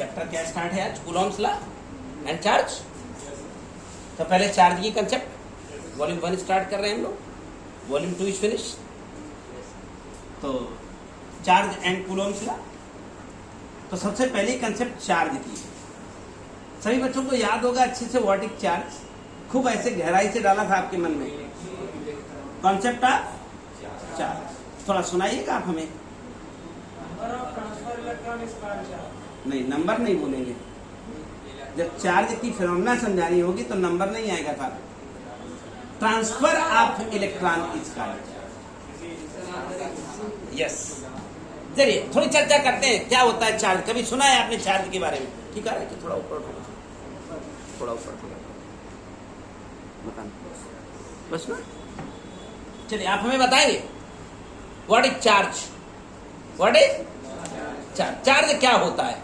Chapter क्या start है आज? Coulomb's law and charge. तो पहले चार्ज की कंसेप्ट वॉल्यूम 1 स्टार्ट कर रहे हैं हम लोग, वॉल्यूम 2 इज फिनिश। तो चार्ज एंड कूलॉम्स लॉ। तो सबसे पहली कंसेप्ट चार्ज की। सभी बच्चों को याद होगा अच्छे से व्हाट इज चार्ज, खूब ऐसे गहराई से डाला था आपके मन में कॉन्सेप्ट ऑफ चार्ज। थोड़ा सुनाइएगा आप हमें। नहीं, नंबर नहीं बोलेंगे। जब चार्ज की फिनोमेना समझानी होगी तो नंबर नहीं आएगा था। Transfer of electron is called. Yes, चलिए थोड़ी चर्चा करते हैं क्या होता है चार्ज। कभी सुना है आपने चार्ज के बारे में? ठीक है कि थोड़ा ऊपर थोड़ा ऊपर बताना बस ना। चलिए आप हमें बताएंगे what is charge. What is charge? Charge क्या होता है?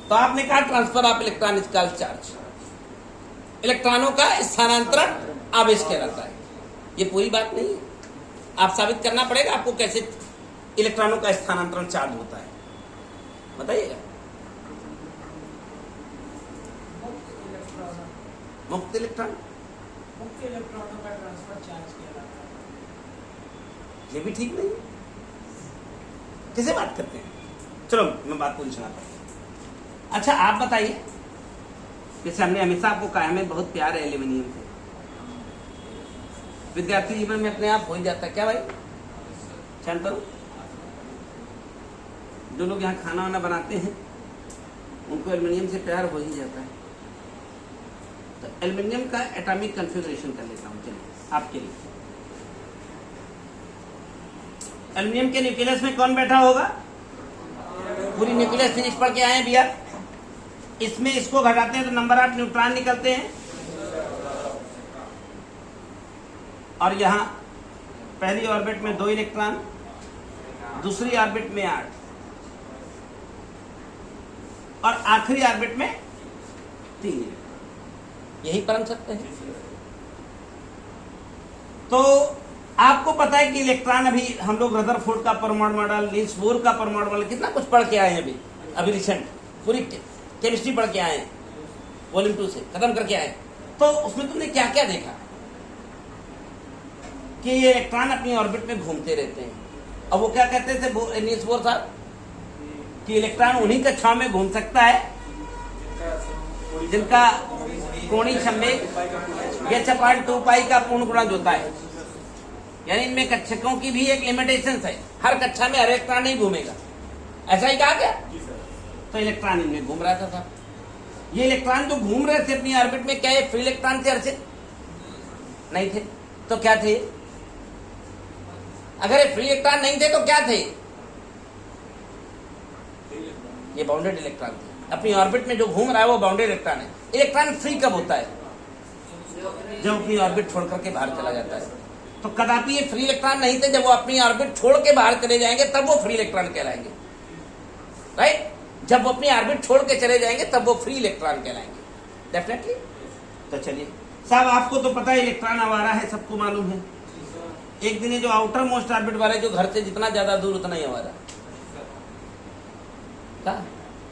तो आपने कहा transfer of electron is called charge. इलेक्ट्रॉनों का स्थानांतरण आवेश कहलाता है। ये पूरी बात नहीं है, आप साबित करना पड़ेगा आपको कैसे इलेक्ट्रॉनों का स्थानांतरण चार्ज होता है, बताइएगा। मुक्त इलेक्ट्रॉनों का ट्रांसफर चार्ज कहलाता है। ये भी ठीक नहीं, किसे बात करते हैं? चलो मैं बात पूरी सुनाता हूं। अच्छा आप बताइए, जैसे हमने हमेशा आपको कहा हमें बहुत प्यार है एल्यूमिनियम से, विद्यार्थी जीवन में अपने आप हो ही जाता है क्या भाई? शांत करो। जो लोग यहाँ खाना वाना बनाते हैं उनको एल्यूमिनियम से प्यार हो ही जाता है। तो एल्यूमिनियम का एटॉमिक कॉन्फ़िगरेशन कर लेता हूँ चलिए आपके लिए। एल्यूमिनियम के न्यूक्लियस में कौन बैठा होगा? पूरी न्यूक्लियस फिनिश पढ़ के आए हैं भैया। इसमें इसको घटाते हैं तो नंबर ऑफ न्यूट्रॉन निकलते हैं। और यहां पहली ऑर्बिट में 2 इलेक्ट्रॉन, दूसरी ऑर्बिट में 8 और आखिरी ऑर्बिट में 3। यही परम सत्य है। तो आपको पता है कि इलेक्ट्रॉन, अभी हम लोग रदरफोर्ड का परमाणु मॉडल, नील्स बोर का परमाणु मॉडल, कितना कुछ पढ़ के आए हैं अभी रिसेंट। पूरी केमिस्ट्री पढ़ के आए हैं, वॉल्यूम 2 से खत्म करके आए। तो उसमें तुमने क्या क्या देखा कि ये इलेक्ट्रॉन अपनी ऑर्बिट में घूमते रहते हैं। अब वो क्या कहते थे नील्स बोर साहब कि इलेक्ट्रॉन उन्हीं कक्षाओं में घूम सकता है जिनका कोणीय संवेग h/2 पाई का पूर्ण गुणज होता है। यानी इनमें कक्षकों की भी एक लिमिटेशन है, हर कक्षा में हर इलेक्ट्रॉन नहीं घूमेगा। ऐसा ही कहा क्या? तो इलेक्ट्रॉन इनमें घूम रहा था। ये इलेक्ट्रॉन जो घूम रहे थे अपनी ऑर्बिट में, क्या ये फ्री इलेक्ट्रॉन थे? अर्चित नहीं थे। तो क्या थे? अगर ये फ्री इलेक्ट्रॉन नहीं थे तो क्या थे? ये बाउंडेड इलेक्ट्रॉन थे। अपनी ऑर्बिट में जो घूम रहा है वो बाउंडेड इलेक्ट्रॉन है। इलेक्ट्रॉन फ्री कब होता है? जब अपनी ऑर्बिट छोड़ करके बाहर चला जाता है। तो कदापि ये फ्री इलेक्ट्रॉन नहीं थे। जब वो अपनी ऑर्बिट छोड़ के बाहर चले जाएंगे तब वो फ्री इलेक्ट्रॉन कहलाएंगे, राइट? जब वो अपनी ऑर्बिट छोड़ के चले जाएंगे तब वो फ्री इलेक्ट्रॉन कहलाएंगे, डेफिनेटली। तो चलिए साहब, आपको तो पता है इलेक्ट्रॉन आवारा है, सबको मालूम है। एक दिन जो आउटर मोस्ट ऑर्बिट वाले, जो घर से जितना ज्यादा दूर उतना ही आवारा का।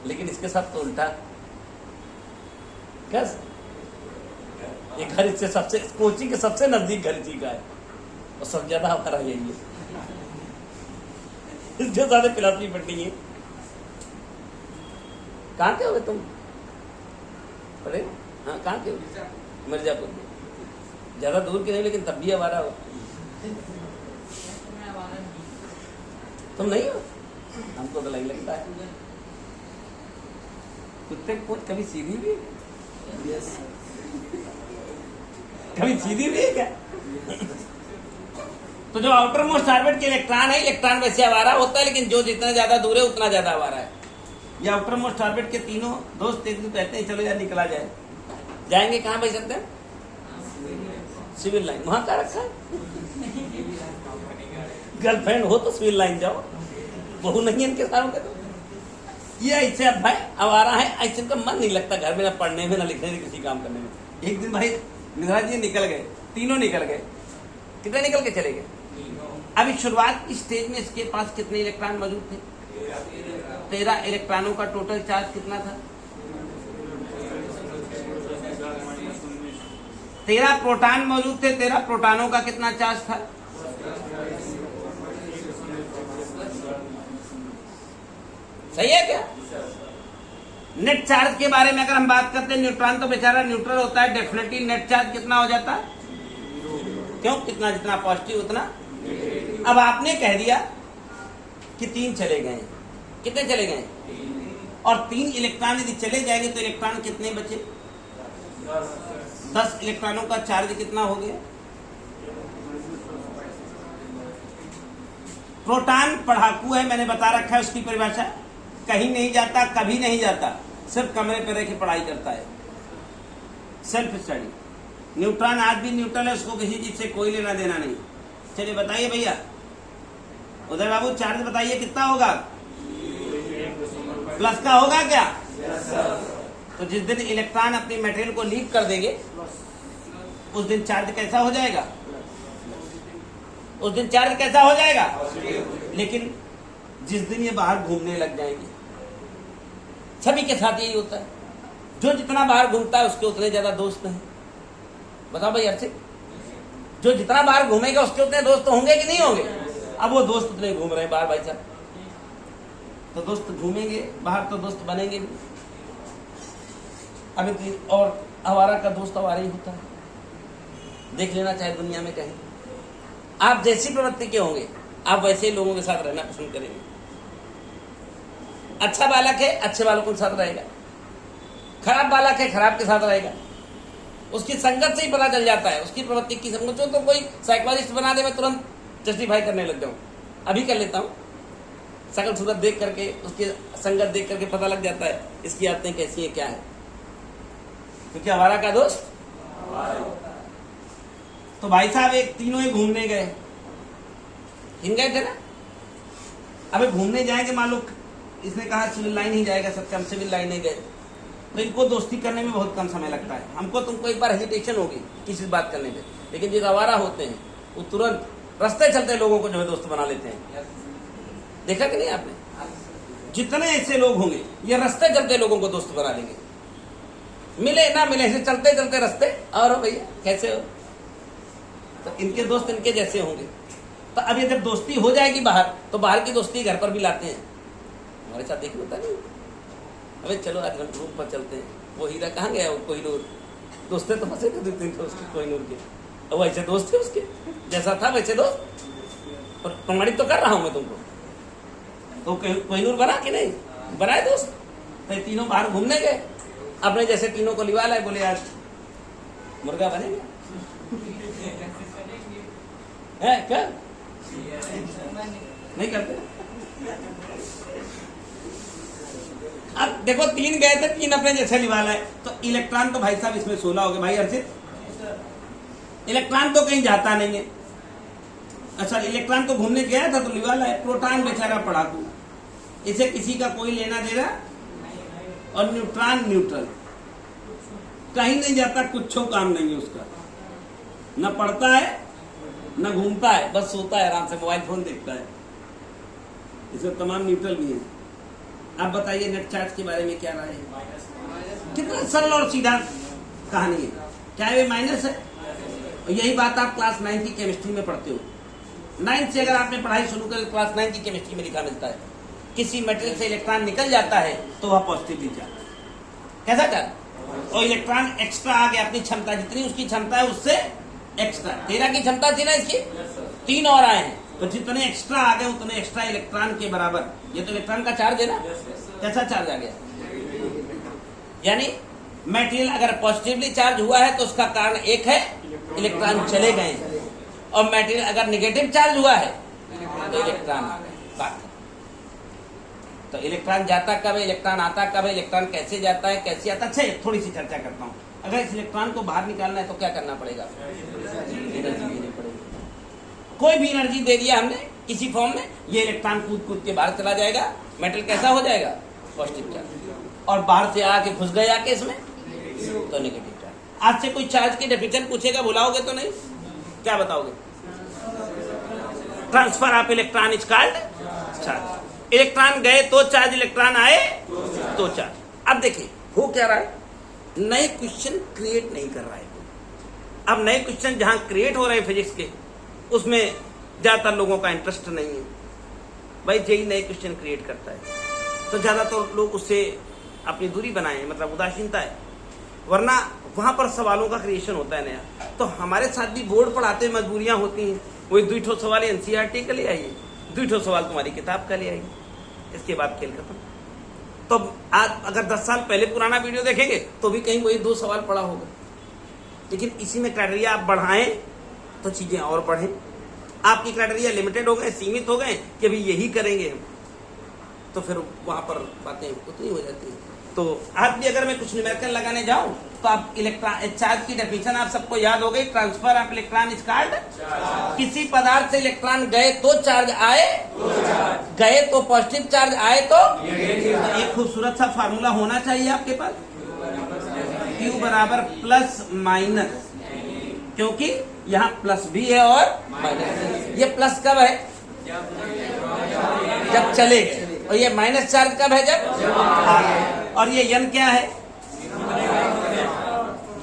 लेकिन इसके साथ तो उल्टा, कैसे? ये घर इससे सबसे, कोचिंग के सबसे नजदीक घर इसी का है और सब ज्यादा आवारा यही है। इससे ज्यादा फिलॉसफी पढ़नी है। कहाँ के हो तुम? अरे हाँ, कहाँ के हो? मिर्जापुर में। ज्यादा दूर के नहीं, लेकिन तब भी आवारा हो। तुम नहीं हो? हमको तो नहीं लगता है। कुत्ते की पूंछ कभी सीधी भी है? यस। कभी सीधी भी है क्या? तो जो आउटर मोस्ट ऑर्बिट के इलेक्ट्रॉन है, इलेक्ट्रॉन वैसे आवारा होता है, लेकिन जो जितना ज्यादा दूर है उतना ज्यादा आवारा है। ये आउटर मोस्ट ऑर्बिट के तीनों दोस्त एक दिन कहते हैं चलो यार निकला जाए। जाएंगे कहाँ भाई सकते हैं? Civil line. वहां क्या रखा है? गर्लफ्रेंड हो तो सिविल लाइन जाओ, बहू नहीं है इनके सारों का। ये ऐसे अब भाई आवारा है, ऐसे इनका मन नहीं लगता घर में, ना पढ़ने में, ना लिखने में, किसी काम करने में। एक दिन भाई निधरा जी निकल गए, तीनों निकल गए। कितने निकल के चले गए? अभी शुरुआत की स्टेज में इसके पास कितने इलेक्ट्रॉन मौजूद थे? 13 इलेक्ट्रॉनों का टोटल चार्ज कितना था? 13 प्रोटॉन मौजूद थे। 13 प्रोटॉनों का कितना चार्ज था? सही है क्या? नेट चार्ज के बारे में अगर हम बात करते हैं, न्यूट्रॉन तो बेचारा न्यूट्रल होता है, डेफिनेटली नेट चार्ज कितना हो जाता है? क्यों? कितना जितना पॉजिटिव उतना। अब आपने कह दिया कि 3 चले गए। कितने चले गए? और 3 इलेक्ट्रॉन यदि चले जाएंगे तो इलेक्ट्रॉन कितने बचे? 10 इलेक्ट्रॉनों का चार्ज कितना हो गया? प्रोटॉन पढ़ाकू है, मैंने बता रखा है उसकी परिभाषा। कहीं नहीं जाता, कभी नहीं जाता, सिर्फ कमरे पर रह के पढ़ाई करता है, सेल्फ स्टडी। न्यूट्रॉन आज भी न्यूट्रल है, उसको किसी चीज से कोई लेना देना नहीं। चलिए बताइए भैया, उदय बाबू चार्ज बताइए कितना होगा? प्लस का होगा क्या? तो जिस दिन इलेक्ट्रॉन अपनी मटेरियल को लीक कर देंगे उस दिन चार्ज कैसा हो जाएगा? उस दिन चार्ज कैसा हो जाएगा? लेकिन जिस दिन ये बाहर घूमने लग जाएंगे, सभी के साथ यही होता है, जो जितना बाहर घूमता है उसके उतने ज्यादा दोस्त हैं। बताओ भाई अर्चित, जो जितना बाहर घूमेगा उसके उतने दोस्त होंगे कि नहीं होंगे? अब वो दोस्त उतने घूम रहे हैं बाहर भाई साहब, तो दोस्त घूमेंगे बाहर तो दोस्त बनेंगे भी। अभी और आवारा का दोस्त आवारा ही होता है, देख लेना चाहे दुनिया में कहीं। आप जैसी प्रवृत्ति के होंगे आप वैसे ही लोगों के साथ रहना पसंद करेंगे। अच्छा बालक है अच्छे बालकों के साथ रहेगा, खराब बालक है खराब के साथ रहेगा। उसकी संगत से ही पता चल जाता है उसकी प्रवृत्ति की संगत। तो कोई साइकोलॉजिस्ट बना दे मैं तुरंत जस्टिफाई करने लग जाऊं, अभी कर लेता हूं। सकल सूरत देख करके उसकी संगत देख करके पता लग जाता है इसकी आदतें कैसी है क्या है, क्योंकि हमारा का दोस्त। तो भाई साहब एक तीनों ही घूमने गए, हिन गए थे ना। अबे घूमने जाएंगे, मान लो इसने कहा सिविल लाइन ही जाएगा, सत्य हम सिविल लाइन नहीं गए, तो इनको दोस्ती करने में बहुत कम समय लगता है। हमको तुमको एक बार हेजिटेशन होगी किसी से बात करने में, लेकिन जो आवारा होते हैं वो तुरंत रास्ते चलते लोगों को जो है दोस्त बना लेते हैं। देखा कि नहीं आपने? जितने ऐसे लोग होंगे ये रास्ते चलते लोगों को दोस्त बना लेंगे, मिले ना मिले ऐसे चलते चलते रास्ते। और भैया कैसे हो? तो इनके दोस्त इनके जैसे होंगे। तो अब ये जब दोस्ती हो जाएगी बाहर, तो बाहर की दोस्ती घर पर भी लाते हैं। हमारे साथ देखिए होता नहीं, अबे चलो आज हम रूम पर चलते हैं, वो हीरा कहाँ गया? वो कोहिनूर दोस्त तो फंसे थे 2-3 दोस्त कोहिनूर के, वो ऐसे दोस्त थे उसके जैसा था वैसे दोस्त। और प्रमाणित तो कर रहा हूं मैं तुमको, तो कोहिनूर बना कि नहीं बनाए दोस्त। तो तीनों बाहर घूमने गए, अपने जैसे तीनों को लिवा लाए, बोले आज मुर्गा बनेगा है क्या? नहीं करते। अब देखो 3 गए थे, 3 अपने जैसे लिवा लाए, तो इलेक्ट्रॉन तो भाई साहब इसमें 16 हो गए। भाई अर्चित, इलेक्ट्रॉन तो कहीं जाता नहीं है। अच्छा, इलेक्ट्रॉन तो घूमने गया था तो लिवा लाए। प्रोटॉन बेचारा पढ़ाकू, इसे किसी का कोई लेना देना। और न्यूट्रॉन न्यूट्रल, कहीं नहीं जाता, कुछ काम नहीं है उसका, न पढ़ता है न घूमता है, बस सोता है आराम से, मोबाइल फोन देखता है। इसमें तमाम न्यूट्रल भी है। आप बताइए नेट चार्ज के बारे में क्या राय है? कितना सरल और सीधा कहानी है। क्या ये माइनस है? यही बात आप क्लास 9 की केमिस्ट्री में पढ़ते हो। 9 से अगर आपने पढ़ाई शुरू कर, क्लास 9 की केमिस्ट्री में लिखा मिलता है, किसी मेटेरियल से इलेक्ट्रॉन निकल जाता है तो वह पॉजिटिवली चार्ज। कैसा चार्ज? और इलेक्ट्रॉन एक्स्ट्रा आ गया, अपनी क्षमता जितनी उसकी क्षमता है उससे एक्स्ट्रा। 13 की क्षमता थी ना इसकी, 3 और आए हैं, तो जितने एक्स्ट्रा आ गए उतने एक्स्ट्रा इलेक्ट्रॉन के बराबर। ये तो इलेक्ट्रॉन का चार्ज है ना, कैसा चार्ज आ गया? यानी मेटेरियल अगर पॉजिटिवली चार्ज हुआ है तो उसका कारण एक है इलेक्ट्रॉन चले गए, और मेटेरियल अगर नेगेटिव चार्ज हुआ है तो इलेक्ट्रॉन आ गए। बात तो इलेक्ट्रॉन जाता कब है, इलेक्ट्रॉन आता कब है, इलेक्ट्रॉन कैसे जाता है, कैसे आता है। अच्छा, थोड़ी सी चर्चा करता हूँ। अगर इस इलेक्ट्रॉन को बाहर निकालना है तो क्या करना पड़ेगा? एनर्जी देनी पड़ेगी। कोई भी एनर्जी दे दिया हमने किसी फॉर्म में, ये इलेक्ट्रॉन कूद कूद के बाहर चला जाएगा, मेटल कैसा हो जाएगा? Positive charge. और बाहर से आके घुस गए आके इसमें तो नेगेटिव चार्ज। आज से कोई चार्ज की डेफिनेशन पूछेगा, बुलाओगे तो नहीं, क्या बताओगे? Transfer of electron is called charge. Electron गए तो चार्ज, इलेक्ट्रॉन आए तो चार्ज। अब देखिए हो क्या रहा है, नए क्वेश्चन क्रिएट नहीं कर रहा है। अब नए क्वेश्चन जहां क्रिएट हो रहे हैं फिजिक्स के, उसमें ज्यादातर लोगों का इंटरेस्ट नहीं है। भाई जेई नए क्वेश्चन क्रिएट करता है तो ज्यादातर लोग उससे अपनी दूरी बनाए, मतलब उदासीनता है। वरना वहां पर सवालों का क्रिएशन होता है नया। तो हमारे साथ भी बोर्ड पढ़ाते मजबूरियां होती हैं। वही 2 सवाल एनसीईआरटी का ले आइए, 2 सवाल तुम्हारी किताब का ले आइए, इसके बाद खेल खत्म। तो आज अगर 10 साल पहले पुराना वीडियो देखेंगे तो भी कहीं वही 2 सवाल पढ़ा होगा। लेकिन इसी में क्राइटेरिया आप बढ़ाएं तो चीजें और बढ़ें। आपकी क्राइटेरिया लिमिटेड हो गए, सीमित हो गए कि अभी यही करेंगे हम, तो फिर वहां पर बातें उतनी हो जाती है। तो आज भी अगर मैं कुछ न्यूमेरिकल लगाने जाऊं तो आप इलेक्ट्रॉन चार्ज की डेफिनेशन आप सबको याद हो गई, transfer of electron is called. किसी पदार्थ से इलेक्ट्रॉन गए तो चार्ज आए, गए तो पॉजिटिव चार्ज आए तो एक खूबसूरत सा फार्मूला होना चाहिए आपके पास, Q बराबर प्लस माइनस, क्योंकि यहाँ प्लस भी है और माइनस। ये प्लस कब है? जब चले गए। और ये माइनस चार्ज कब है? जब आ गए। और ये यन क्या है?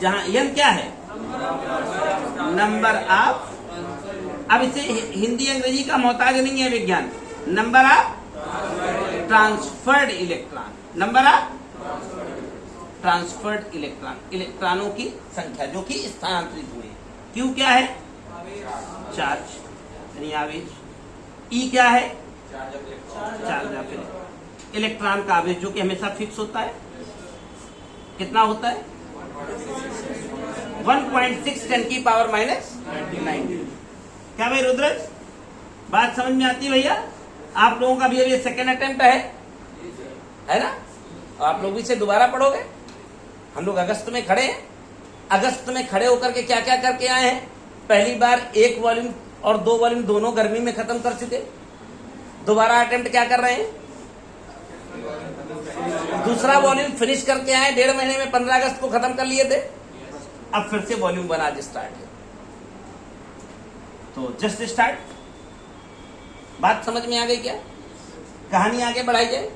जहां यन क्या है? नंबर ऑफ, अब इसे हिंदी अंग्रेजी का मोहताज नहीं है विज्ञान, number of transferred electron, number of transferred electron, इलेक्ट्रॉनों की संख्या जो कि स्थानांतरित हुए। क्यू क्या है? चार्ज यानी आवेश। ई क्या है? चार्ज ऑफ इलेक्ट्रॉन का आवेश, जो कि हमेशा फिक्स होता है। कितना होता है? 1.6 10 की पावर माइनस 19। क्या भाई रुद्रज, बात समझ में आती है भैया? आप लोगों का भी अभी सेकेंड अटेम्प्ट है ना? आप लोग भी इसे दोबारा पढ़ोगे। हम लोग अगस्त में खड़े हैं, अगस्त में खड़े होकर के क्या क्या करके आए हैं? पहली बार 1 वॉल्यूम और 2 वॉल्यूम दोनों गर्मी में खत्म कर चुके। दोबारा अटेम्प्ट क्या कर रहे हैं? दूसरा वॉल्यूम फिनिश करके आए, 1.5 महीने में 15 अगस्त को खत्म कर लिए थे। अब फिर से वॉल्यूम 1 आज स्टार्ट है। तो जस्ट स्टार्ट। बात समझ में आ गई क्या? कहानी आगे बढ़ाई जाए।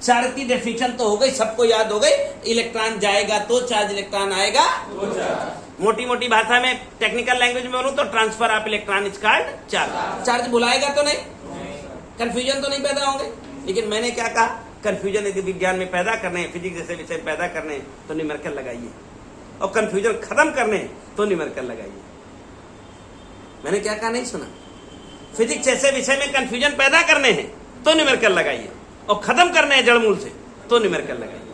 चार्ज की डेफिनेशन तो हो गई, सबको याद हो गई। इलेक्ट्रॉन जाएगा तो चार्ज, इलेक्ट्रॉन आएगा तो चार्ज। मोटी मोटी भाषा में, टेक्निकल लैंग्वेज में बोलूं तो transfer of electron is called charge. Charge भुलाएगा तो नहीं, कंफ्यूजन तो नहीं पैदा होंगे। लेकिन मैंने क्या कहा, कंफ्यूजन यदि विज्ञान में पैदा करने हैं, फिजिक्स जैसे विषय पैदा करने हैं तो न्यूमेरिकल लगाइए, और कंफ्यूजन खत्म करने हैं तो न्यूमेरिकल लगाइए। मैंने क्या कहा नहीं सुना? फिजिक्स जैसे विषय में कंफ्यूजन पैदा करने हैं तो न्यूमेरिकल लगाइए, और खत्म करने हैं जड़मूल से तो न्यूमेरिकल लगाइए।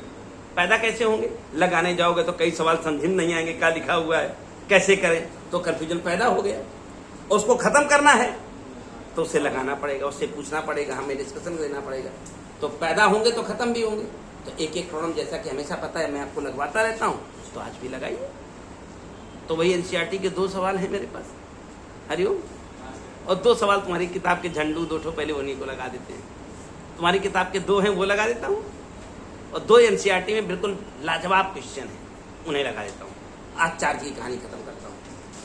पैदा कैसे होंगे? लगाने जाओगे तो कई सवाल समझ नहीं आएंगे, क्या लिखा हुआ है, कैसे करें, तो कंफ्यूजन पैदा हो गया। और उसको खत्म करना है तो उसे लगाना पड़ेगा, उससे पूछना पड़ेगा, हमें डिस्कशन देना पड़ेगा। तो पैदा होंगे तो खत्म भी होंगे। तो एक एक प्रॉब्लम जैसा कि हमेशा पता है मैं आपको लगवाता रहता हूँ, तो आज भी लगाइए। तो वही एनसीईआरटी के 2 सवाल हैं मेरे पास, हरिओम, और 2 सवाल तुम्हारी किताब के झंडू 2 पहले उन्हीं को लगा देते हैं। तुम्हारी किताब के 2 हैं वो लगा देता हूँ, और 2 एनसीईआरटी में बिल्कुल लाजवाब क्वेश्चन है, उन्हें लगा देता हूँ। आज चार्ज की कहानी खत्म करता हूँ,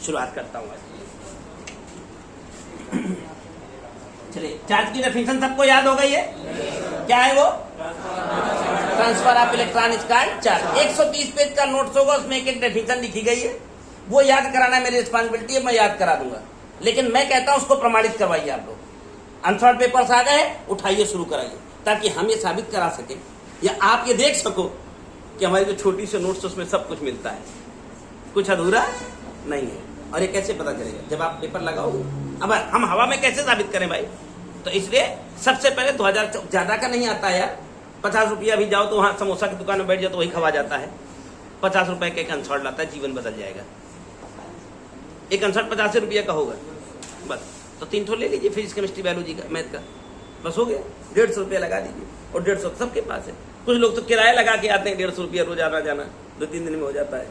शुरुआत करता हूँ आज। चलिए, चार्ज की डेफिनेशन सबको याद हो गई है? क्या है वो? Transfer of electron is called charge. 130 page का नोट्स होगा, उसमें एक एक डेफिनेशन लिखी गई है। वो याद कराना मेरी रिस्पॉन्सिबिलिटी है, मैं याद करा दूंगा। लेकिन मैं कहता हूं उसको प्रमाणित करवाइए आप लोग। अनसॉर्ट पेपर्स आ गए, उठाइए, शुरू कराइए, ताकि हम ये साबित करा सके या आप ये देख सको कि हमारी जो छोटी सी नोट्स उसमें सब कुछ मिलता है, कुछ अधूरा नहीं है। और ये कैसे पता चलेगा? जब आप पेपर लगाओगे। अब हम हवा में कैसे साबित करें भाई? तो इसलिए सबसे पहले 2000 ज्यादा का नहीं आता है यार। 50 रुपया भी जाओ तो वहां समोसा की दुकान में बैठ जाओ तो वही खवा जाता है। 50 रुपए का एक अनसॉर्ट लाता है, जीवन बदल जाएगा। एक अनसॉर्ट 50 रुपया का होगा बस। तो 3 ठो ले लीजिए, फिजिक्स केमिस्ट्री बायोलॉजी का, मैथ का, बस हो गया। 150 रुपया लगा दीजिए, और 150 सबके पास है। कुछ लोग तो किराया लगा के आते हैं, 150 रुपया रोज आना जाना, 2-3 दिन में हो जाता है।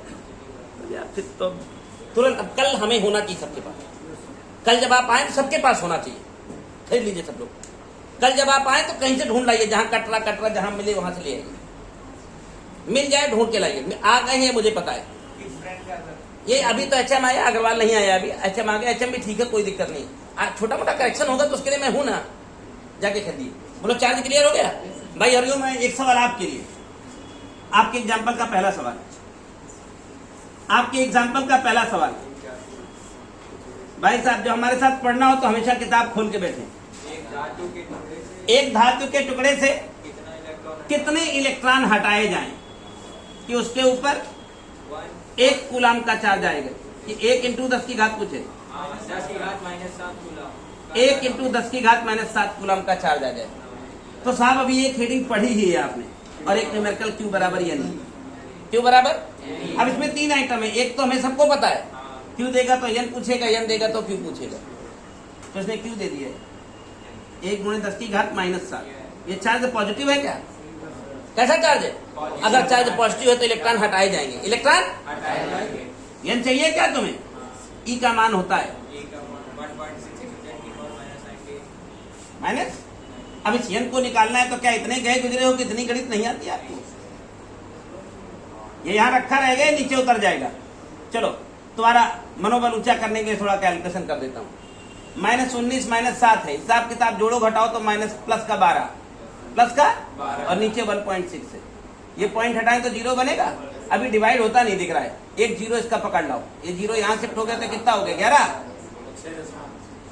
तो यार फिर तो तुरंत, अब कल हमें होना चाहिए सबके पास। कल जब आप आए तो सबके पास होना चाहिए, खरीद लीजिए सब लोग। कल जब आप आए तो कहीं से ढूंढ लाइए, जहां कटरा जहां मिले वहां से ले आइए, मिल जाए ढूंढ के लाइए। आ गए हैं मुझे पता है, ये अभी तो एचएम आया, अग्रवाल नहीं आया अभी, एचएम आ गया। एचएम भी ठीक है, कोई दिक्कत नहीं। छोटा मोटा करेक्शन होगा तो उसके लिए मैं हूं ना, जाके खरीदिए। बोलो चार्ज क्लियर हो गया भाई। हरिओ मैं एक सवाल आपके लिए, आपके एग्जाम्पल का पहला सवाल, आपके एग्जाम्पल का पहला सवाल। भाई साहब जो हमारे साथ पढ़ना हो तो हमेशा किताब खोल के बैठे। एक धातु के टुकड़े से कितने इलेक्ट्रॉन हटाए जाएं कि उसके ऊपर 1 कूलाम का चार्ज आएगा। कि 1 इंटू 10 की घात पूछे, 1 इंटू 10 की घात -7 कूलाम का चार्ज आ जाए। तो साहब अभी एक हेडिंग पढ़ी ही है आपने, और एक न्यूमेरिकल क्यू बराबर एन, क्यू बराबर। अब इसमें 3 आइटम है। एक तो हमें सबको पता है, क्यू देगा तो एन पूछेगा, एन देगा तो क्यू पूछेगा। तो इसने क्यू दे दिया है 1 गुणे 10 की घात -7। ये चार्ज पॉजिटिव है क्या? कैसा चार्ज है? अगर चार्ज पॉजिटिव है तो इलेक्ट्रॉन हटाए जाएंगे। इलेक्ट्रॉन एन चाहिए क्या तुम्हें? ई का मान होता है माइनस। अब इस एन को निकालना है तो क्या इतने गए गुजरे हो कि इतनी गणित नहीं आती आपको? ये यहां रखा रहेगा, नीचे उतर जाएगा। चलो तुम्हारा मनोबल ऊंचा करने के लिए थोड़ा कैलकुलेशन कर देता हूं। -19 -7 है, हिसाब किताब जोड़ो घटाओ तो माइनस प्लस का 12, प्लस का और नीचे 1.6 है। ये पॉइंट हटाएं तो 0 बनेगा। अभी डिवाइड होता नहीं दिख रहा है। एक 0 इसका पकड़ लाओ। ये 0 यहां शिफ्ट हो गया तो कितना हो गया? 11।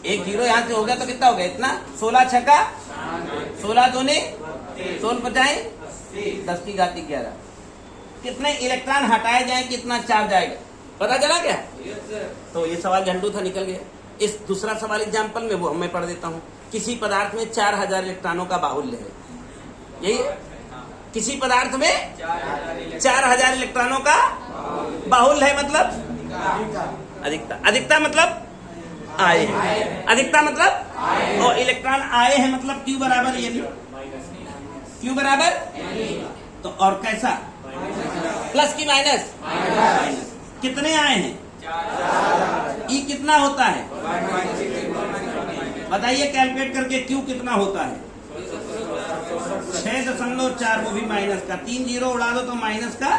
एक 0 यहां से हो गया तो कितना हो गया? इतना। 16 छक्का 16 दूने 16 बचाए 10 की घात 11। कितने इलेक्ट्रॉन हटाए जाए, कितना चार्ज आएगा? पता चला क्या? तो ये सवाल झंडू था, निकल गया। इस दूसरा सवाल एग्जाम्पल में वो मैं पढ़ देता हूँ। किसी पदार्थ में 4000 इलेक्ट्रॉनों का बाहुल्य है। यही किसी पदार्थ में 4000 इलेक्ट्रॉनों का बाहुल्य है, मतलब अधिकता। अधिकता मतलब आए हैं, अधिकता मतलब, और इलेक्ट्रॉन आए हैं मतलब क्यू बराबर यानी क्यू बराबर। तो और कैसा? प्लस की माइनस? कितने आए हैं? ई कितना होता है बताइए कैलकुलेट करके। क्यू कितना होता है? 6.4, वो भी माइनस का। 3 0 उड़ा दो तो माइनस का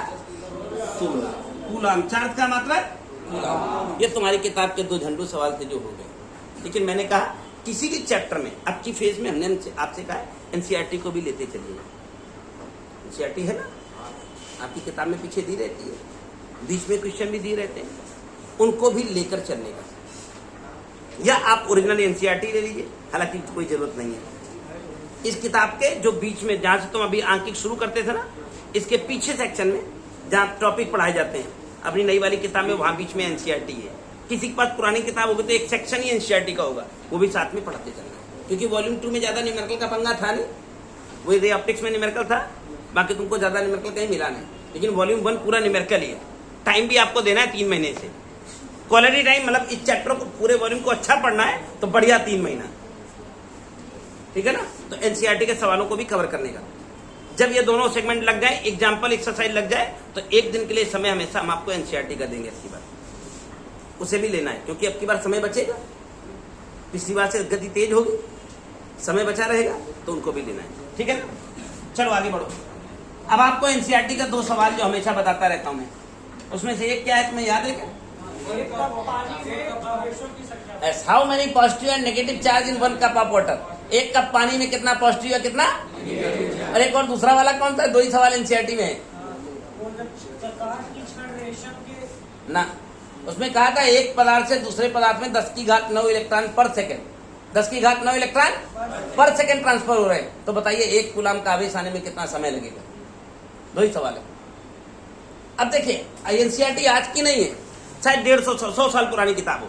16 कूलाम। चार्ज का मतलब कूलाम। ये तुम्हारी किताब के 2 झंडू सवाल थे जो हो गए। लेकिन मैंने कहा किसी भी चैप्टर में अब की फेज में हमने आपसे कहा एनसीईआरटी को भी लेते चलिए। एनसीईआरटी है ना आपकी किताब में, पीछे दी रहती है, बीच में क्वेश्चन भी दिए रहते हैं, उनको भी लेकर चलने का। या आप ओरिजिनल एनसीईआरटी ले लीजिए, हालांकि कोई जरूरत नहीं है। इस किताब के जो बीच में, जहां से तुम अभी आंकिक शुरू करते थे ना, इसके पीछे सेक्शन में जहां टॉपिक पढ़ाए जाते हैं अपनी नई वाली किताब में, वहां बीच में एनसीईआरटी है। किसी के पास पुरानी किताब होगी तो एक सेक्शन ही एनसीईआरटी का होगा, वो भी साथ में पढ़ते चलना। क्योंकि वॉल्यूम 2 में ज्यादा न्यूमेरिकल का पंगा था नहीं, वही रे ऑप्टिक्स में न्यूमेरिकल था, बाकी तुमको ज्यादा न्यूमेरिकल कहीं मिला नहीं। लेकिन वॉल्यूम 1 पूरा न्यूमेरिकल ही है। टाइम भी आपको देना है 3 महीने से। क्वालिटी टाइम मतलब इस चैप्टर को, पूरे वॉल्यूम को अच्छा पढ़ना है तो बढ़िया 3 महीना, ठीक है ना। तो एनसीईआरटी के सवालों को भी कवर करने का। जब ये दोनों सेगमेंट लग जाए, एग्जाम्पल एक्सरसाइज लग जाए, तो एक दिन के लिए समय हमेशा हम आपको एनसीईआरटी का देंगे। इसकी बार उसे भी लेना है, क्योंकि अब की बार समय बचेगा। पिछली बार से गति तेज होगी, समय बचा रहेगा, तो उनको भी लेना है, ठीक है ना। चलो आगे बढ़ो। अब आपको एनसीईआरटी का 2 सवाल जो हमेशा बताता रहता हूं मैं, उसमें से एक क्या है तुम्हें याद है क्या? How many positive and negative charge in 1 cup of water. 1 cup पानी में कितना पॉजिटिव है, कितना? और एक और दूसरा वाला कौन सा? 2 ही सवाल एनसीईआरटी में है ना। उसमें कहा था एक पदार्थ से दूसरे पदार्थ में 10 की घात 9 इलेक्ट्रॉन पर सेकेंड, 10 की घात 9 इलेक्ट्रॉन पर सेकेंड ट्रांसफर हो रहे हैं। तो बताइए 1 कूलाम का आवेश आने में कितना समय लगेगा? 2 ही सवाल है। अब देखिए एनसीईआरटी आज की नहीं है, शायद 150 साल पुरानी किताब हो,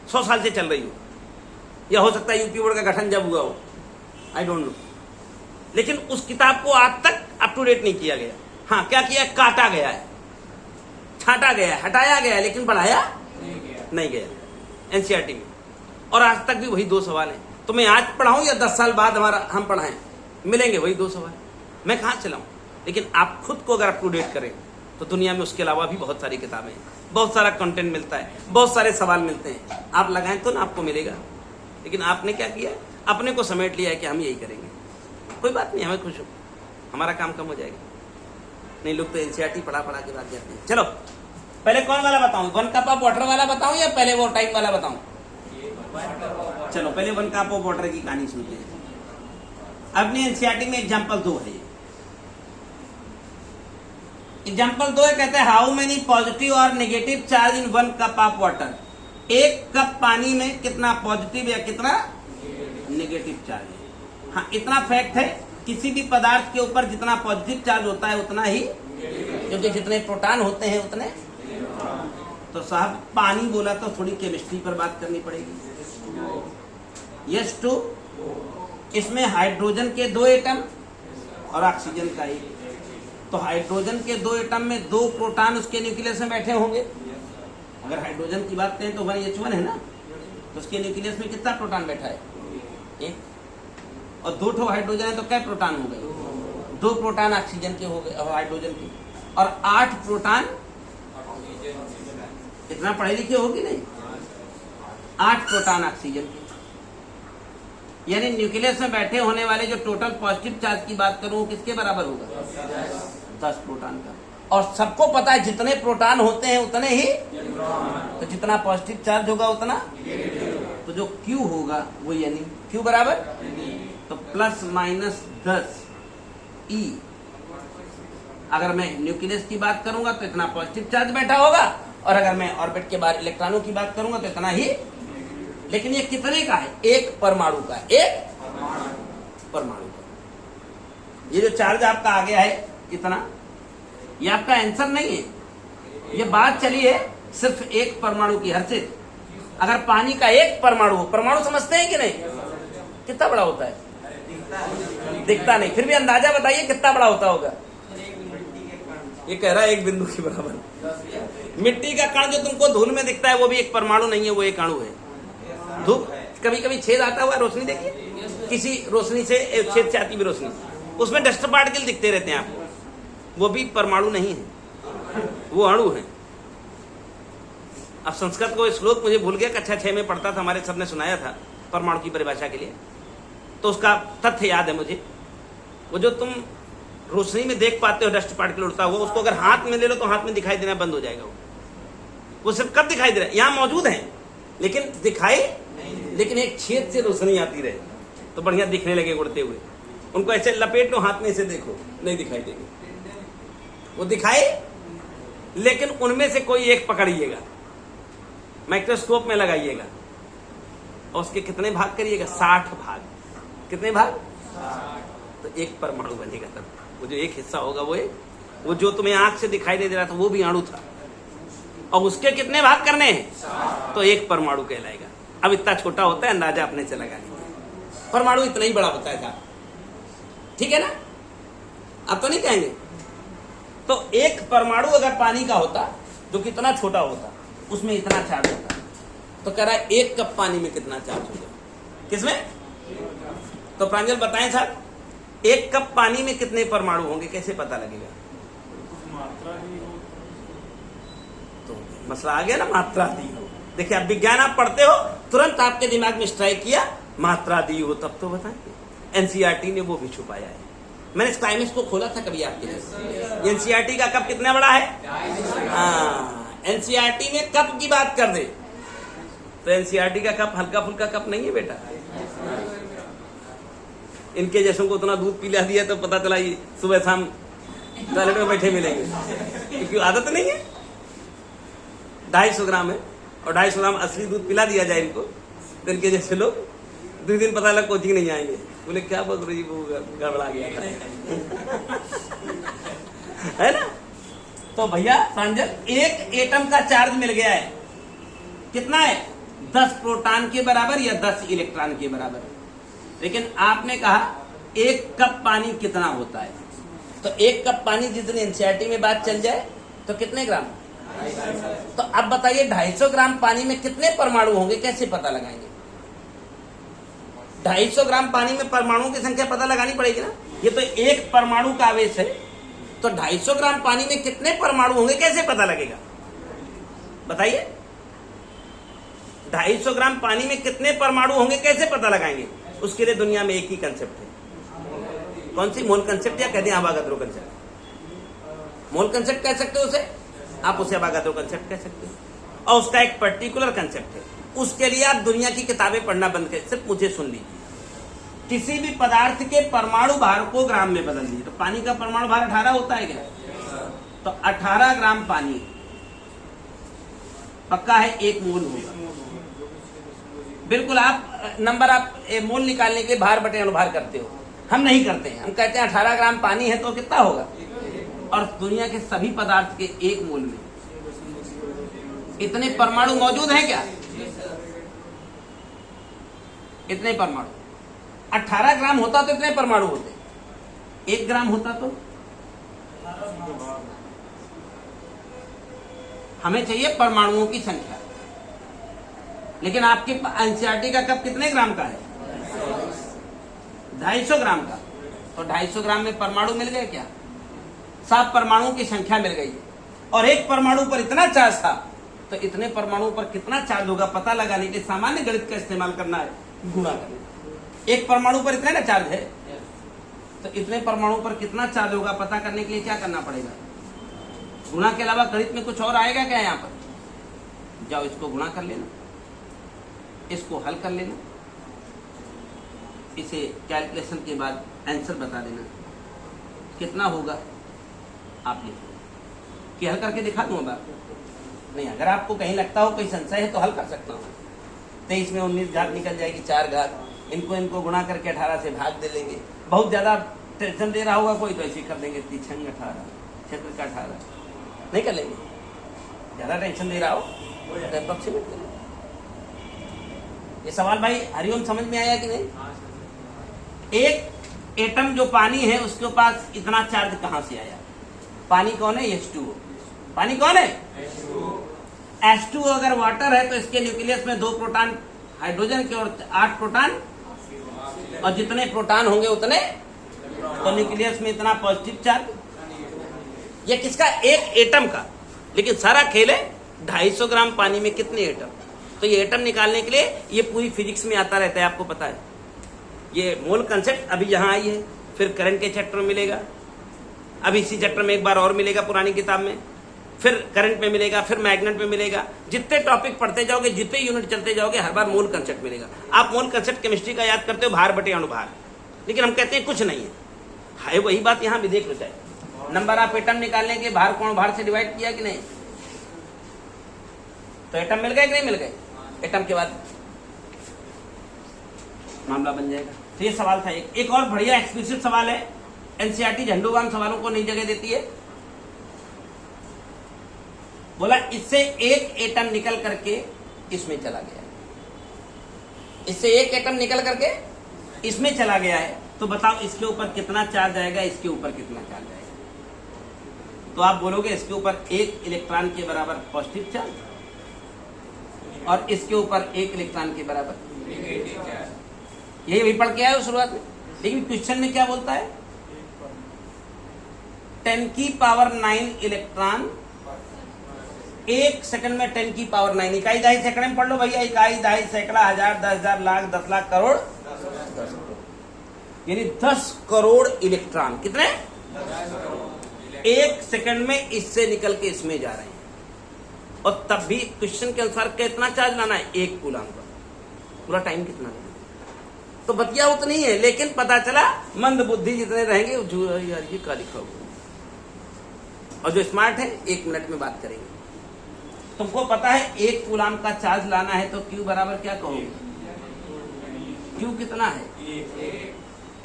100 साल से चल रही हो, या हो सकता है यूपी बोर्ड का गठन जब हुआ हो, आई डोंट नो। लेकिन उस किताब को आज तक अप टू डेट नहीं किया गया। हाँ, क्या किया? काटा गया है, छांटा गया है, हटाया गया है, लेकिन बढ़ाया नहीं गया एनसीईआरटी में। और आज तक भी वही 2 सवाल हैं। तो मैं आज पढ़ाऊं या 10 साल बाद हम पढ़ाएं, मिलेंगे वही 2 सवाल। मैं कहाँ चलाऊं? लेकिन आप खुद को अगर अप टू डेट करें तो दुनिया में उसके अलावा भी बहुत सारी किताबें हैं, बहुत सारा कंटेंट मिलता है, बहुत सारे सवाल मिलते हैं। आप लगाएं तो ना आपको मिलेगा। लेकिन आपने क्या किया है? अपने को समेट लिया है कि हम यही करेंगे। कोई बात नहीं, हमें खुश हो, हमारा काम कम हो जाएगा। नहीं, लोग तो एनसीईआरटी पढ़ा के बाद जाते हैं। चलो पहले कौन वाला बताऊं? 1 कप ऑफ वाटर वाला बताऊं या पहले वो टाइम वाला बताऊं? चलो पहले 1 कप ऑफ वाटर की कहानी सुनते हैं। अपनी एनसीईआरटी में एग्जाम्पल 2 है। एग्जाम्पल 2 है, कहते हैं हाउ मेनी पॉजिटिव और negative charge in 1 cup of water. 1 cup पानी में कितना पॉजिटिव या कितना नेगेटिव चार्ज है। हाँ, इतना फैक्ट है, किसी भी पदार्थ के ऊपर जितना पॉजिटिव चार्ज होता है उतना ही, क्योंकि जितने प्रोटॉन होते हैं उतने। तो साहब पानी बोला तो थोड़ी केमिस्ट्री पर बात करनी पड़ेगी। यस टू, इसमें हाइड्रोजन के 2 एटम और ऑक्सीजन का 1। तो हाइड्रोजन के 2 एटम में 2 प्रोटॉन उसके न्यूक्लियस में बैठे होंगे। अगर हाइड्रोजन की बात करें तो 1H1 है ना, तो उसके न्यूक्लियस में कितना प्रोटॉन बैठा है? 1। और 2 ठो हाइड्रोजन है तो क्या प्रोटॉन हो गए? 2 प्रोटॉन ऑक्सीजन के हो गए, हाइड्रोजन के, और 8 प्रोटॉन। इतना पढ़े लिखे होगी नहीं? 8 प्रोटॉन ऑक्सीजन के, यानी न्यूक्लियस में बैठे होने वाले जो टोटल पॉजिटिव चार्ज की बात करूं वो किसके बराबर होगा? 10 प्रोटॉन का। और सबको पता है जितने प्रोटॉन होते हैं उतने ही, तो जितना पॉजिटिव चार्ज होगा उतना, तो जो Q होगा वो यानी Q बराबर, तो प्लस माइनस 10 E। अगर मैं न्यूक्लियस की बात करूंगा तो इतना पॉजिटिव चार्ज बैठा होगा, और अगर मैं ऑर्बिट के बाहर इलेक्ट्रॉनों की बात करूंगा तो इतना ही। लेकिन ये कितने का है? 1 परमाणु का, 1 परमाणु का। ये जो चार्ज आपका आ गया है कितना, ये आपका आंसर नहीं है, ये बात चली है सिर्फ 1 परमाणु की। हर्षित, अगर पानी का 1 परमाणु हो, परमाणु समझते हैं कि नहीं? कितना बड़ा होता है? दिखता नहीं, फिर भी अंदाजा बताइए कितना बड़ा होता होगा। ये कह रहा है 1 बिंदु के बराबर। मिट्टी का कण जो तुमको धूल में दिखता है वो भी 1 परमाणु नहीं है, वो 1 अणु है। धूप कभी कभी छेद आता हुआ रोशनी देखिए, किसी रोशनी से छेद से आती हुई रोशनी, उसमें डस्ट पार्टिकल दिखते रहते हैं आपको, वो भी परमाणु नहीं है, वो अणु है। अब संस्कृत को श्लोक मुझे भूल गया, कक्षा 6 में पढ़ता था, हमारे सर ने सुनाया था परमाणु की परिभाषा के लिए, तो उसका तथ्य याद है मुझे। वो जो तुम रोशनी में देख पाते हो डस्ट पार्टिकल उड़ता हुआ, उसको अगर हाथ में ले लो तो हाथ में दिखाई देना बंद हो जाएगा। वो सिर्फ कब दिखाई दे रहा है? यहाँ मौजूद है लेकिन दिखाई, लेकिन एक छेद से रोशनी आती रहे तो बढ़िया दिखने लगे उड़ते हुए। उनको ऐसे लपेट लो हाथ में से, देखो नहीं दिखाई देगी, वो दिखाई, लेकिन उनमें से कोई एक पकड़िएगा, माइक्रोस्कोप में लगाइएगा और उसके कितने भाग करिएगा? 60 भाग। कितने भाग? तो 1 परमाणु बनेगा। तब वो जो 1 हिस्सा होगा वो जो तुम्हें आंख से दिखाई दे रहा था वो भी अणु था, और उसके कितने भाग करने हैं? तो 1 परमाणु कहलाएगा। अब इतना छोटा होता है, अंदाजा अपने से लगा लीजिए। परमाणु इतना ही बड़ा होता है साहब, ठीक है ना? अब तो नहीं कहेंगे। तो 1 परमाणु अगर पानी का होता जो कितना छोटा होता, उसमें इतना चार्ज होता, तो कह रहा है 1 कप पानी में कितना चार्ज होगा? किसमें? तो प्रांजल बताएं साहब, 1 कप पानी में कितने परमाणु होंगे, कैसे पता लगेगा? तो मसला आ गया ना, मात्रा दी हो। देखिए आप विज्ञान आप पढ़ते हो, तुरंत आपके दिमाग में स्ट्राइक किया मात्रा दी हो, तब तो बताएंगे। एनसीईआरटी ने वो भी छुपाया है। मैंने इस क्लाइमेक्स को खोला था कभी आपके लिए। एनसीईआरटी का कप कितना बड़ा है? हाँ, एनसीईआरटी में कप की बात कर दे तो एनसीईआरटी का कप हल्का फुल्का कप नहीं है बेटा। इनके जैसों को उतना दूध पिला दिया तो पता चला ये सुबह शाम टॉयलेट में बैठे मिलेंगे, क्योंकि आदत नहीं है। 250 ग्राम है और 250 ग्राम असली दूध पिला दिया जाए इनको, तो इनके जैसे लोग 2 दिन पता लगा कोचिंग नहीं आएंगे। बोले क्या बोल रही, वो गड़बड़ा गया था है ना? तो भैया प्रांजल 1 एटम का चार्ज मिल गया है, कितना है? 10 प्रोटॉन के बराबर या 10 इलेक्ट्रॉन के बराबर। लेकिन आपने कहा 1 कप पानी कितना होता है, तो 1 कप पानी जिस दिन एनसीईआरटी में बात चल जाए तो कितने ग्राम? तो अब बताइए 250 ग्राम पानी में कितने परमाणु होंगे, कैसे पता लगाएंगे? 250 ग्राम पानी में परमाणुओं की संख्या पता लगानी पड़ेगी ना। ये तो 1 परमाणु का आवेश है, तो 250 ग्राम पानी में कितने परमाणु होंगे कैसे पता लगेगा? बताइए, 250 ग्राम पानी में कितने परमाणु होंगे कैसे पता लगाएंगे? उसके लिए दुनिया में एक ही कंसेप्ट है। कौन सी? मोल कंसेप्ट, या कहते हैं अवागाद्रो कंसेप्ट। मोल कंसेप्ट कह सकते हो उसे, आप उसे अवागाद्रो कंसेप्ट कह सकते हो। और उसका एक पर्टिकुलर कंसेप्ट है, उसके लिए आप दुनिया की किताबें पढ़ना बंद करें, सिर्फ मुझे सुन लीजिए। किसी भी पदार्थ के परमाणु भार को ग्राम में बदल दिए, तो पानी का परमाणु भार 18 होता है क्या? तो 18 ग्राम पानी पक्का है 1 मोल होगा। बिल्कुल आप नंबर आप मोल निकालने के लिए भार बटे अनुभार करते हो, हम नहीं करते हैं। हम कहते हैं 18 ग्राम पानी है तो कितना होगा, और दुनिया के सभी पदार्थ के 1 मोल में इतने परमाणु मौजूद हैं क्या? इतने परमाणु 18 ग्राम होता तो इतने परमाणु होते, 1 ग्राम होता तो हमें चाहिए परमाणुओं की संख्या। लेकिन आपके एनसीईआरटी का कप कितने ग्राम का है? 250 ग्राम का। तो 250 ग्राम में परमाणु मिल गए क्या? 7 परमाणुओं की संख्या मिल गई, और एक परमाणु पर इतना चार्ज था, तो इतने परमाणुओं पर कितना चार्ज होगा पता लगाने के लिए सामान्य गणित का इस्तेमाल करना है, गुणा करना। एक परमाणु पर इतना ना चार्ज है, तो इतने परमाणु पर कितना चार्ज होगा पता करने के लिए क्या करना पड़ेगा? गुणा के अलावा गणित में कुछ और आएगा क्या यहाँ पर? जाओ इसको गुणा कर लेना, इसको हल कर लेना, इसे कैलकुलेशन के बाद आंसर बता देना कितना होगा। आप लिखो कि हल करके दिखा दूं बात नहीं। अगर आपको कहीं लगता हो कोई संशय है तो हल कर सकता हूँ। 23 में 19 घात निकल जाएगी, 4 घात, इनको गुणा करके 18 से भाग दे लेंगे। बहुत ज्यादा टेंशन दे रहा होगा कोई तो ऐसे कर देंगे, 3 छंग 18, क्षेत्र का 18 नहीं कर लेंगे। ज्यादा टेंशन दे रहा हो तो अप्रोक्सीमेट कर लेंगे। ये सवाल भाई हरिओम समझ में आया कि नहीं? एक एटम जो पानी है उसके पास इतना चार्ज कहां से आया? पानी कौन है? H2O। पानी कौन है? H2O अगर वाटर है तो इसके न्यूक्लियस में 2 प्रोटॉन हाइड्रोजन के और 8 प्रोटॉन, और जितने प्रोटॉन होंगे उतने, तो न्यूक्लियस में इतना पॉजिटिव चार्ज। ये किसका? एक एटम का। लेकिन सारा खेल है 250 ग्राम पानी में कितने एटम। तो ये एटम निकालने के लिए ये पूरी फिजिक्स में आता रहता है, आपको पता है। ये मोल कंसेप्ट अभी यहाँ आई है, फिर करंट के चैप्टर में मिलेगा, अभी इसी चैप्टर में एक बार और मिलेगा पुरानी किताब में, फिर करंट में मिलेगा, फिर मैग्नेट में मिलेगा। जितने टॉपिक पढ़ते जाओगे, जितने यूनिट चलते जाओगे, हर बार मोल कंसेप्ट मिलेगा। आप मोल कंसेप्ट केमिस्ट्री का याद करते हो, भार बटे अणुभार, लेकिन हम कहते हैं कुछ नहीं है। हाय वही बात यहाँ भी देख लो। चाहे नंबर आप एटम निकालने के भार को अणुभार से डिवाइड किया कि नहीं, तो एटम मिल गए कि नहीं मिल गए? एटम के बाद मामला बन जाएगा। तो ये सवाल था एक और बढ़िया एक्सप्लिसिट सवाल है। एनसीईआरटी झंडूबाम सवालों को नई जगह देती है। बोला इससे एक एटम निकल करके इसमें चला गया है, इससे एक एटम निकल करके इसमें चला गया है, तो बताओ इसके ऊपर कितना चार्ज आएगा, इसके ऊपर कितना चार्ज आएगा? तो आप बोलोगे इसके ऊपर 1 इलेक्ट्रॉन के बराबर पॉजिटिव चार्ज, और इसके ऊपर 1 इलेक्ट्रॉन के बराबर, यही वही पढ़ के आए हो शुरुआत में। लेकिन क्वेश्चन में क्या बोलता है? 10⁹ इलेक्ट्रॉन 1 सेकंड में 10⁹। इकाई दहाई सेकंड में पढ़ लो भैया। इकाई दहाई सैकड़ा, हजार, 10,000, लाख, 10 लाख, करोड़, यानी 10 करोड़ इलेक्ट्रॉन। कितने? 1 सेकंड में इससे निकल के इसमें जा रहे हैं। और तब भी क्वेश्चन के अनुसार कितना चार्ज लाना है? 1 कूलम का। पूरा टाइम कितना लगेगा? तो बतिया उतनी है, लेकिन पता चला मंद बुद्धि जितने रहेंगे यार ये क्या लिखा हुआ, और जो स्मार्ट है 1 मिनट में बात करेंगे। तुमको पता है 1 कूलम का चार्ज लाना है तो Q बराबर क्या कहोगे? Q कितना है?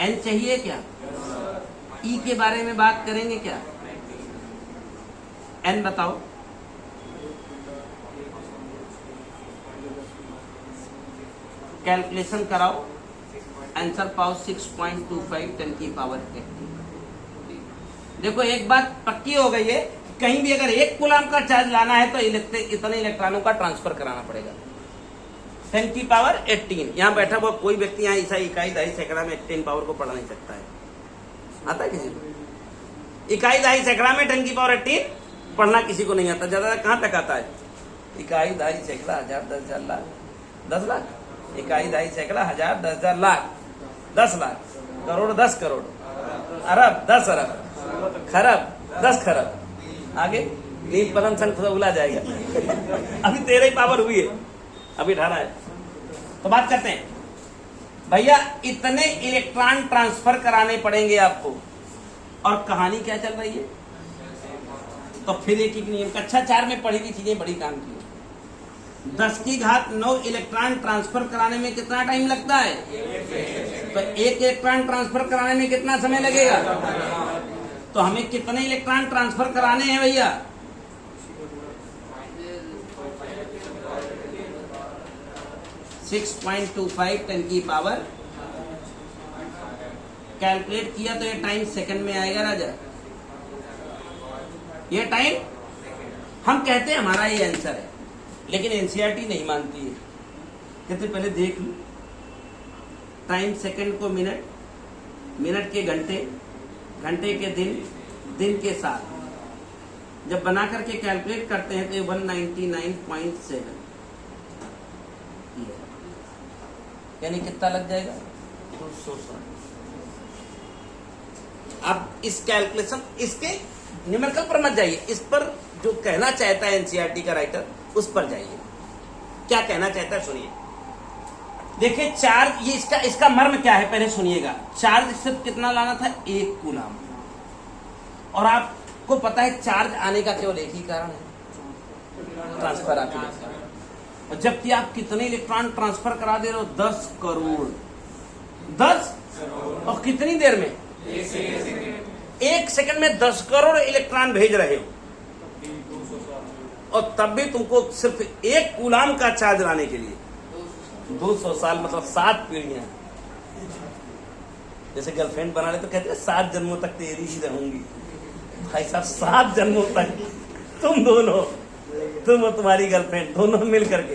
N चाहिए क्या? E के बारे में बात करेंगे क्या? N बताओ। कैलकुलेशन कराओ, आंसर पाओ 6.25 10⁻80। देखो एक बात पक्की हो गई है, कहीं भी अगर 1 कूलम का चार्ज लाना है तो इतने इलेक्ट्रॉनों का ट्रांसफर कराना पड़ेगा। 10⁻18। यहाँ बैठा हुआ कोई व्यक्ति यहाँ ऐसा इकाई दहाई सैकड़ा में 10 पावर को पढ़ नहीं सकता है। आता है किसी को? इकाई दहाई सैकड़ा में 10⁻18 पढ़ना किसी को नहीं आता। ज्यादा कहाँ तक आता है? इकाई दहाई सैकड़ा, हजार, 10,000, लाख, 10 लाख। इकाई दहाई सैकड़ा, हजार, 10,000, लाख, 10 लाख, करोड़, 10 करोड़, अरब, 10 अरब, खरब, 10 खरब। आगे नील पदम संघ उगला जाएगा। अभी 13 ही पावर हुई है, अभी 18 है। तो बात करते हैं। भैया इतने इलेक्ट्रॉन ट्रांसफर कराने पड़ेंगे आपको। और कहानी क्या चल रही है? तो फिर एक नियम कक्षा 4 में पढ़ी हुई चीजें बड़ी काम की। 10⁹ इलेक्ट्रॉन ट्रांसफर कराने में कितना टाइम लगता है? तो एक इलेक्ट्रॉन ट्रांसफर कराने में कितना समय लगेगा? तो हमें कितने इलेक्ट्रॉन ट्रांसफर कराने हैं भैया? 6.25 10 की पावर। कैलकुलेट किया तो ये टाइम सेकंड में आएगा राजा। ये टाइम हम कहते हैं हमारा ये आंसर है, लेकिन एनसीईआरटी नहीं मानती है। कहते पहले देख लो टाइम सेकंड को मिनट, मिनट के घंटे, घंटे के दिन, दिन के साल। जब बना करके कैलकुलेट करते हैं तो ये 199.7 यानी कितना लग जाएगा? 260। अब इस कैलकुलेशन, इसके न्यूमेरिकल पर मत जाइए, इस पर जो कहना चाहता है एनसीईआरटी का राइटर उस पर जाइए। क्या कहना चाहता है सुनिए। देखिए चार्ज, ये इसका मर्म क्या है पहले सुनिएगा। चार्ज सिर्फ कितना लाना था? 1 कूलम। और आपको पता है चार्ज आने का केवल एक ही कारण है, ट्रांसफर आते। और जबकि आप कितने इलेक्ट्रॉन ट्रांसफर करा दे रहे हो? 10 करोड़। 10 और कितनी देर में? 1 सेकंड में 10 करोड़ इलेक्ट्रॉन भेज रहे हो। और तब भी तुमको सिर्फ 1 कूलम का चार्ज लाने के लिए 200 साल, मतलब 7 पीढ़ियां। जैसे गर्लफ्रेंड बना ले तो कहते हैं 7 जन्मों तक तेरी ही रहूंगी। भाई साहब 7 जन्मों तक तुम दोनों, तुम और तुम्हारी गर्लफ्रेंड दोनों मिल करके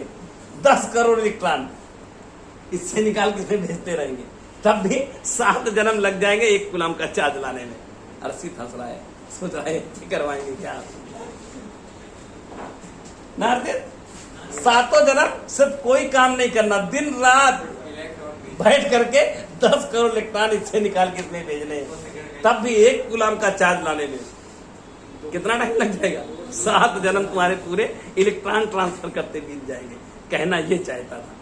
10 करोड़ इलेक्ट्रॉन इससे निकाल के इसमें भेजते रहेंगे, तब भी 7 जन्म लग जाएंगे 1 कूलम का चार्ज लाने में। अर्षित हंस रहा है, सोच रहा है करवाएंगे क्या नारदेव? 7 जन्म सिर्फ कोई काम नहीं करना, दिन रात बैठ करके 10 करोड़ इलेक्ट्रॉन इससे निकाल के इसमें भेजने, तब भी 1 कूलम का चार्ज लाने में कितना टाइम लग जाएगा? 7 जन्म तुम्हारे पूरे इलेक्ट्रॉन ट्रांसफर करते बीत जाएंगे। कहना ये चाहता था।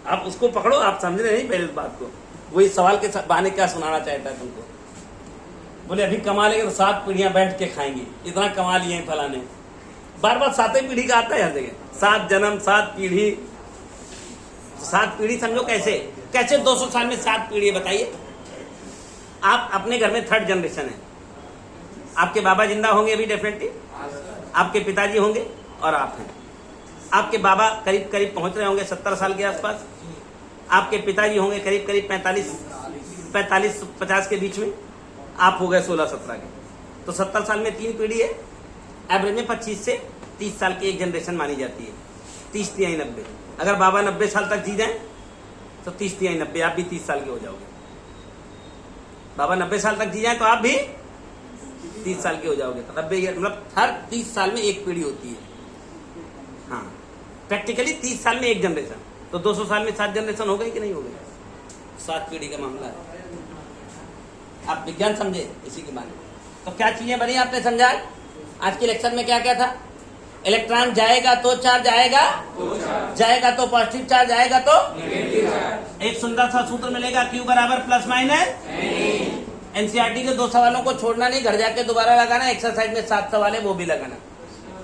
आप उसको पकड़ो, आप समझ रहे नहीं पहले इस बात को। वही सवाल के बहाने क्या सुनाना चाहता है तुमको? बोले अभी कमा लेंगे तो 7 पीढ़ियां बैठ के खाएंगी, इतना कमा लिए फलाने। बार बार 7वीं पीढ़ी का आता है हर जगह। 7 जन्म 7 पीढ़ी, 7 पीढ़ी समझो कैसे? कैसे 200 साल में 7 पीढ़ी? बताइए। आप अपने घर में 3rd जनरेशन है। आपके बाबा जिंदा होंगे अभी डेफिनेटली, आपके पिताजी होंगे और आप हैं। आपके बाबा करीब करीब पहुंच रहे होंगे 70 साल के आसपास। आपके पिताजी होंगे करीब करीब 45-50 के बीच में। आप हो गए 16-17 के। तो 70 साल में 3 पीढ़ी है। एवरेज में 25 से 30 साल की एक जनरेशन मानी जाती है। 30-3 90। अगर बाबा 90 साल तक जी जाए तो 30-3 90, आप भी 30 साल के हो जाओगे। बाबा 90 साल तक जी जाए तो आप भी 30 साल के हो जाओगे। तो 90 मतलब हर 30 साल में एक पीढ़ी होती है। हाँ, प्रैक्टिकली 30 साल में एक जनरेशन। तो 200 साल में 7 जनरेशन हो गई कि नहीं हो गई? 7 पीढ़ी का मामला है। आप विज्ञान समझे इसी की माने। तो क्या चीजें बनी आपने समझा? आज के लेक्चर में क्या क्या था? इलेक्ट्रॉन जाएगा तो चार्ज आएगा, जाएगा तो पॉजिटिव चार्ज, आएगा तो एक सुंदर सा सूत्र मिलेगा, Q बराबर प्लस माइनस। एनसीईआरटी के 2 सवालों को छोड़ना नहीं, घर जाके दोबारा लगाना। एक्सरसाइज में 7 सवाल है, वो भी लगाना।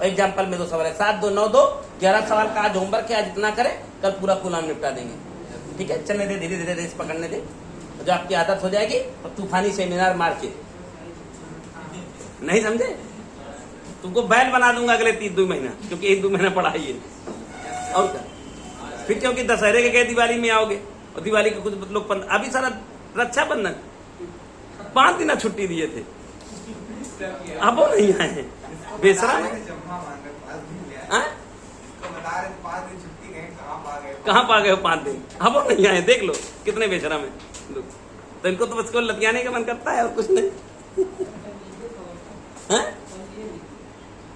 एग्जाम्पल में 2 सवाल है, 7 2 9 2 11 सवाल का आज होमवर्क है। आज इतना करे, कल पूरा कूलम निपटा देंगे। ठीक है, चलने दे, धीरे धीरे रेस पकड़ने दे। जो आपकी आदत हो जाएगी और तूफानी सेमिनार मार के, नहीं समझे? तुमको बैल बना दूंगा अगले 3-2 महीना, क्योंकि 1-2 महीना पढ़ाई है। और क्या फिर, क्योंकि दशहरे के गए दिवाली में आओगे, और दिवाली के कुछ लोग अभी सारा रक्षाबंधन 5 दिन छुट्टी दिए थे, अब वो नहीं आए बेसरा में। कहाँ पा गए हो 5 दिन? अब वो नहीं आए, देख लो कितने बेशरा में लोग। तो इनको तो बस को लतियाने का मन करता है और कुछ नहीं।